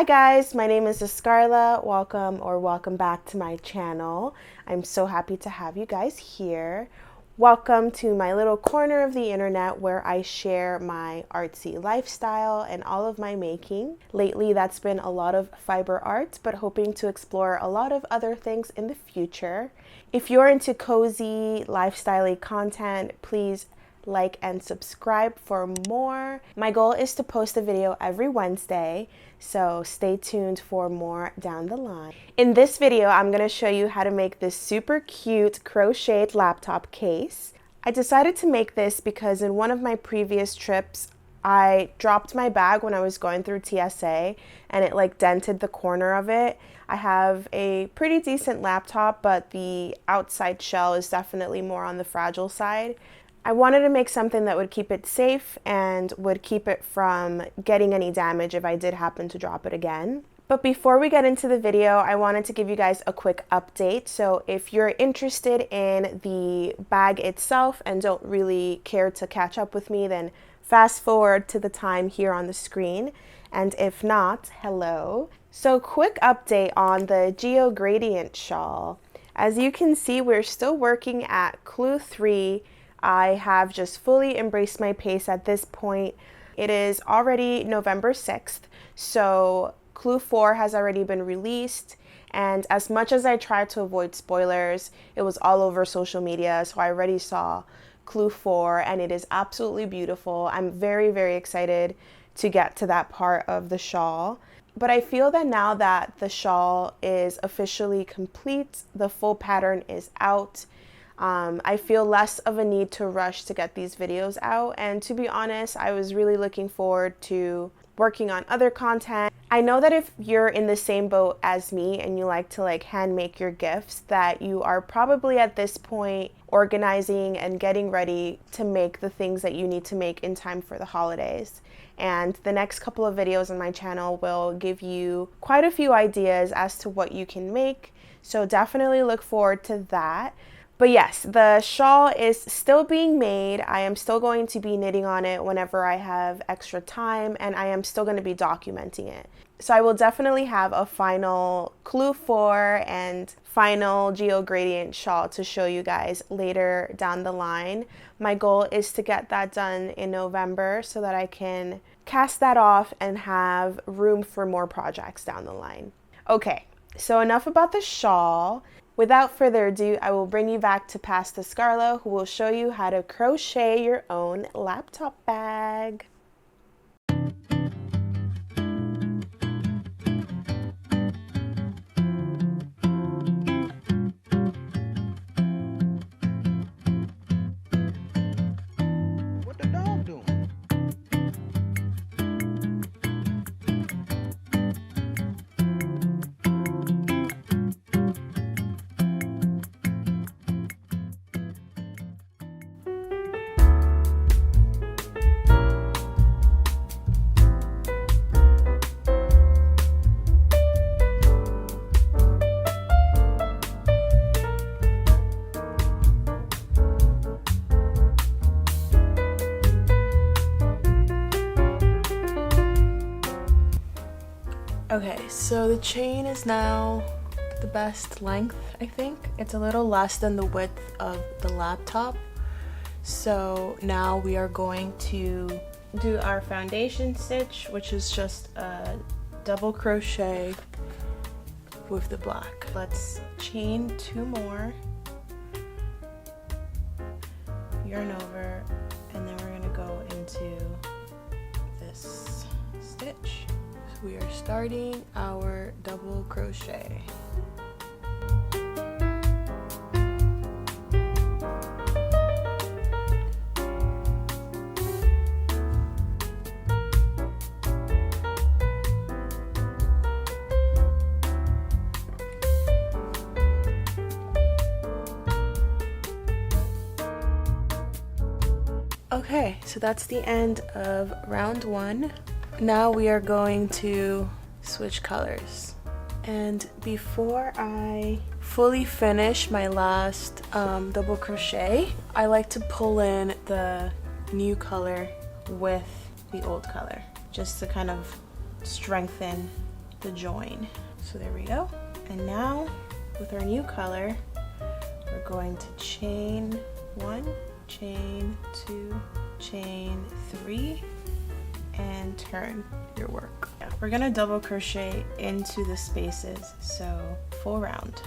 Hi guys, my name is Escarla. Welcome back to my channel. I'm so happy to have you guys here. Welcome to my little corner of the internet where I share my artsy lifestyle and all of my making. Lately, that's been a lot of fiber art, but hoping to explore a lot of other things in the future. If you're into cozy, lifestyle-y content, please like and subscribe for more. My goal is to post a video every Wednesday, so stay tuned for more down the line. In this video, I'm going to show you how to make this super cute crocheted laptop case. I decided to make this because in one of my previous trips, I dropped my bag when I was going through TSA and it like dented the corner of it. I have a pretty decent laptop, but the outside shell is definitely more on the fragile side. I wanted to make something that would keep it safe and would keep it from getting any damage if I did happen to drop it again. But before we get into the video, I wanted to give you guys a quick update. So if you're interested in the bag itself and don't really care to catch up with me, then fast forward to the time here on the screen. And if not, hello. So quick update on the Geogradient shawl. As you can see, we're still working at clue 3. I have just fully embraced my pace at this point. It is already November 6th, so clue 4 has already been released, and as much as I tried to avoid spoilers, it was all over social media, so I already saw clue 4 and it is absolutely beautiful. I'm very, very excited to get to that part of the shawl. But I feel that now that the shawl is officially complete, the full pattern is out, I feel less of a need to rush to get these videos out, and to be honest, I was really looking forward to working on other content. I know that if you're in the same boat as me and you like to hand make your gifts, that you are probably at this point organizing and getting ready to make the things that you need to make in time for the holidays. And the next couple of videos on my channel will give you quite a few ideas as to what you can make, so definitely look forward to that. But yes, the shawl is still being made. I am still going to be knitting on it whenever I have extra time, and I am still going to be documenting it. So I will definitely have a final clue 4 and final Geogradient shawl to show you guys later down the line. My goal is to get that done in November so that I can cast that off and have room for more projects down the line. Okay, so enough about the shawl. Without further ado, I will bring you back to past Escarla, who will show you how to crochet your own laptop bag. What the dog doing? Okay, so the chain is now the best length, I think. It's a little less than the width of the laptop. So now we are going to do our foundation stitch, which is just a double crochet with the black. Let's chain 2 more, yarn over, and then we're gonna go into this stitch. We are starting our double crochet. Okay, so that's the end of round 1. Now we are going to switch colors. And before I fully finish my last double crochet, I like to pull in the new color with the old color, just to kind of strengthen the join. So there we go. And now with our new color, we're going to chain 1, chain 2, chain 3, and turn your work. Yeah, we're gonna double crochet into the spaces, so full round.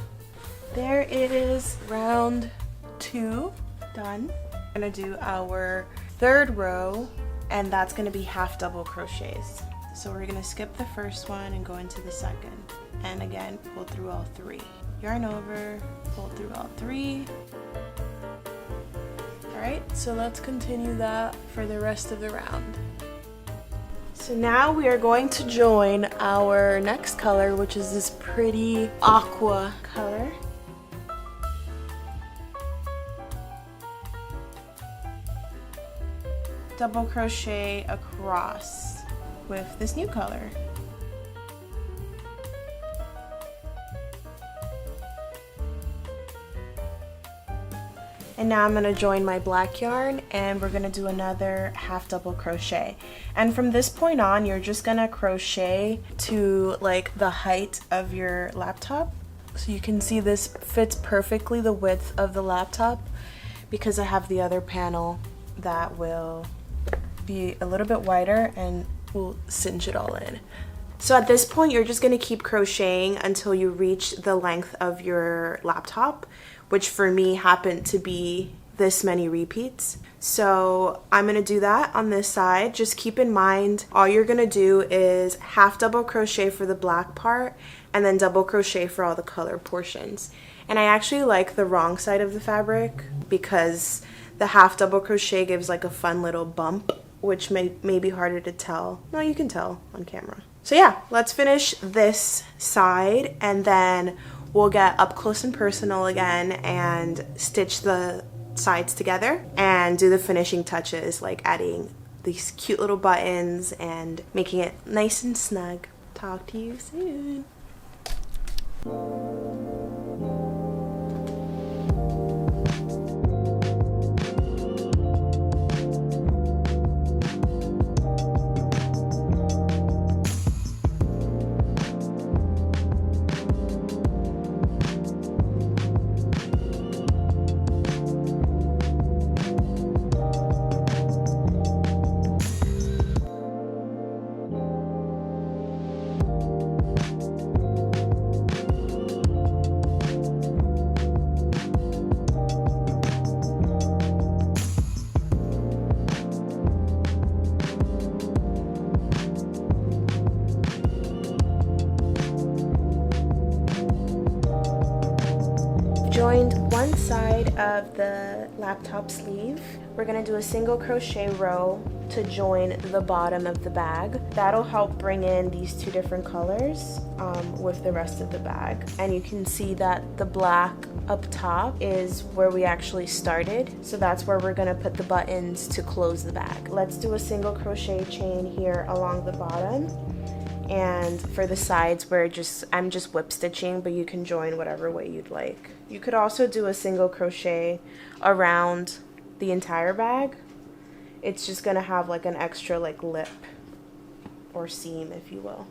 There it is, round 2 done. We're gonna do our 3rd row, and that's gonna be half double crochets. So we're gonna skip the first one and go into the second. And again, pull through all 3. Yarn over, pull through all 3. All right, so let's continue that for the rest of the round. So now we are going to join our next color, which is this pretty aqua color. Double crochet across with this new color. And now I'm going to join my black yarn, and we're going to do another half double crochet. And from this point on, you're just going to crochet to like the height of your laptop. So you can see this fits perfectly the width of the laptop, because I have the other panel that will be a little bit wider and will cinch it all in. So at this point, you're just going to keep crocheting until you reach the length of your laptop, which for me happened to be this many repeats. So I'm going to do that on this side. Just keep in mind, all you're going to do is half double crochet for the black part and then double crochet for all the color portions. And I actually like the wrong side of the fabric, because the half double crochet gives like a fun little bump, which may be harder to tell. No, you can tell on camera. So yeah, let's finish this side, and then we'll get up close and personal again and stitch the sides together and do the finishing touches, like adding these cute little buttons and making it nice and snug. Talk to you soon. Joined one side of the laptop sleeve. We're going to do a single crochet row to join the bottom of the bag. That'll help bring in these 2 different colors with the rest of the bag. And you can see that the black up top is where we actually started. So that's where we're going to put the buttons to close the bag. Let's do a single crochet chain here along the bottom. And for the sides, I'm just whip stitching, but you can join whatever way you'd like. You could also do a single crochet around the entire bag. It's just gonna have like an extra like lip or seam, if you will.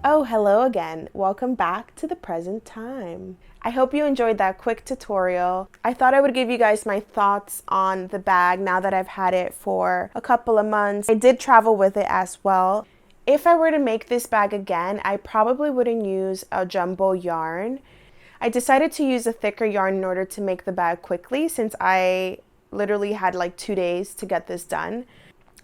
Oh, hello again. Welcome back to the present time. I hope you enjoyed that quick tutorial. I thought I would give you guys my thoughts on the bag now that I've had it for a couple of months. I did travel with it as well. If I were to make this bag again, I probably wouldn't use a jumbo yarn. I decided to use a thicker yarn in order to make the bag quickly since I literally had like 2 days to get this done.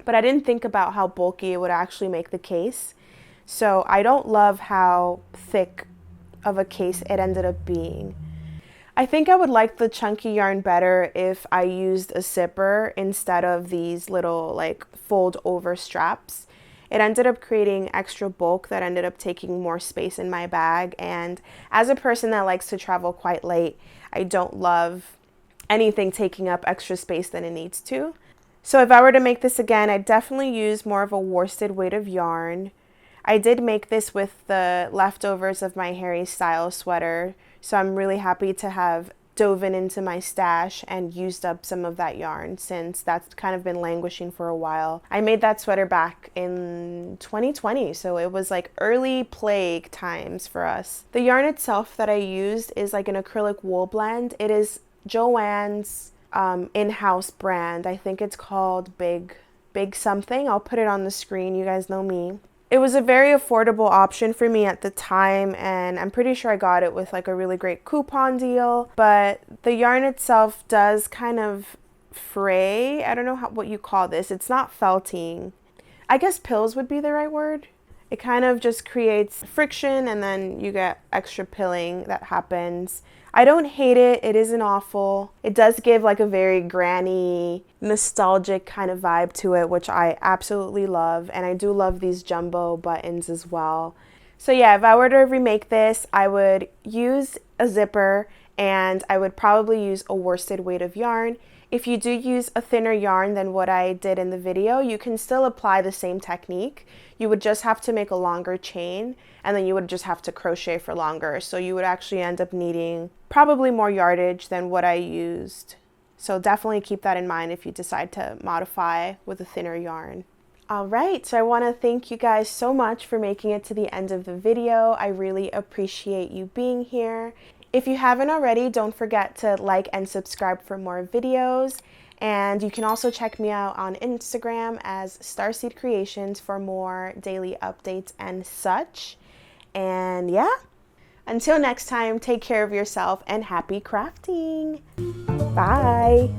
But I didn't think about how bulky it would actually make the case. So I don't love how thick of a case it ended up being. I think I would like the chunky yarn better if I used a zipper instead of these little like fold over straps. It ended up creating extra bulk that ended up taking more space in my bag, and as a person that likes to travel quite late, I don't love anything taking up extra space than it needs to. So if I were to make this again, I'd definitely use more of a worsted weight of yarn. I did make this with the leftovers of my Harry Styles sweater, so I'm really happy to have dove into my stash and used up some of that yarn since that's kind of been languishing for a while. I made that sweater back in 2020, so it was like early plague times for us. The yarn itself that I used is like an acrylic wool blend. It is Joann's in-house brand. I think it's called Big something. I'll put it on the screen. You guys know me. It was a very affordable option for me at the time, and I'm pretty sure I got it with like a really great coupon deal, but the yarn itself does kind of fray. I don't know what you call this. It's not felting. I guess pills would be the right word. It kind of just creates friction and then you get extra pilling that happens. I don't hate it. It isn't awful. It does give like a very granny, nostalgic kind of vibe to it, which I absolutely love. And I do love these jumbo buttons as well. So yeah, if I were to remake this, I would use a zipper and I would probably use a worsted weight of yarn. If you do use a thinner yarn than what I did in the video, you can still apply the same technique. You would just have to make a longer chain and then you would just have to crochet for longer. So you would actually end up needing probably more yardage than what I used. So definitely keep that in mind if you decide to modify with a thinner yarn. All right, so I want to thank you guys so much for making it to the end of the video. I really appreciate you being here. If you haven't already, don't forget to like and subscribe for more videos. And you can also check me out on Instagram as Starseed Creations for more daily updates and such. And yeah, until next time, take care of yourself and happy crafting. Bye.